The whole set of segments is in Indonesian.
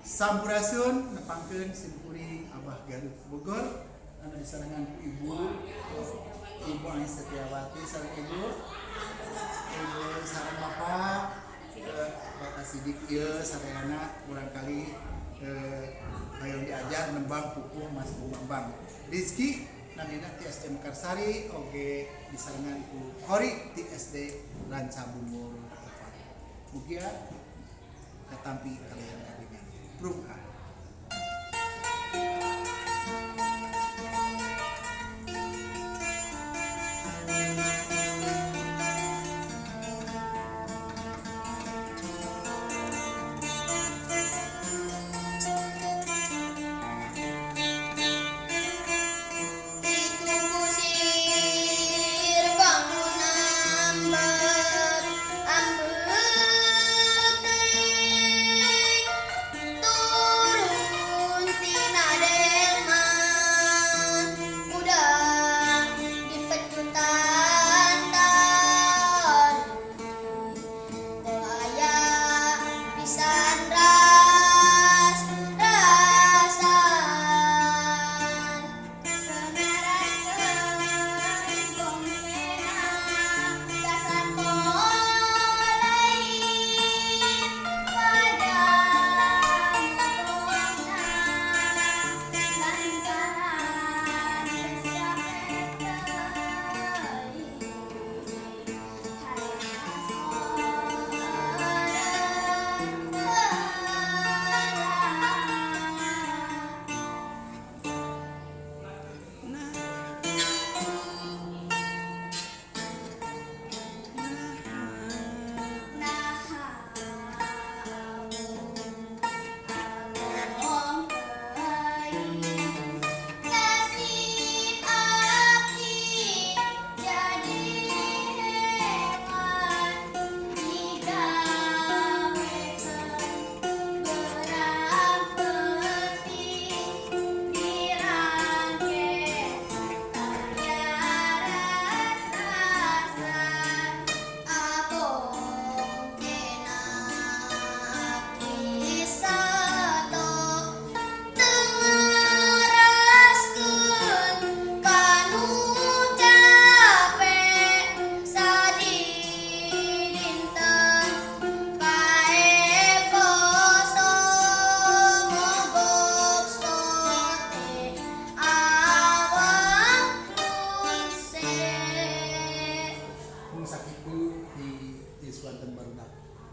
Sampurasun nepangkeun simkuring Abah Garut Bogor anu disarengan ku Ibu Ani Setiawati sareng Ibu sareng Bapak Bapak Sidik ieu sareana urang kali hayang diajar nembang pupuh Mas Bambang Rizky namina ti SD Mekarsari oge disarengan ku Kori ti SD Ranca Bungur mugia katampi kalian kabingan Pruha.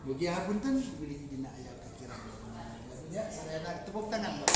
Mugia hapunten bilih dina aya kakiran. Ya, sarana tepuk tangan.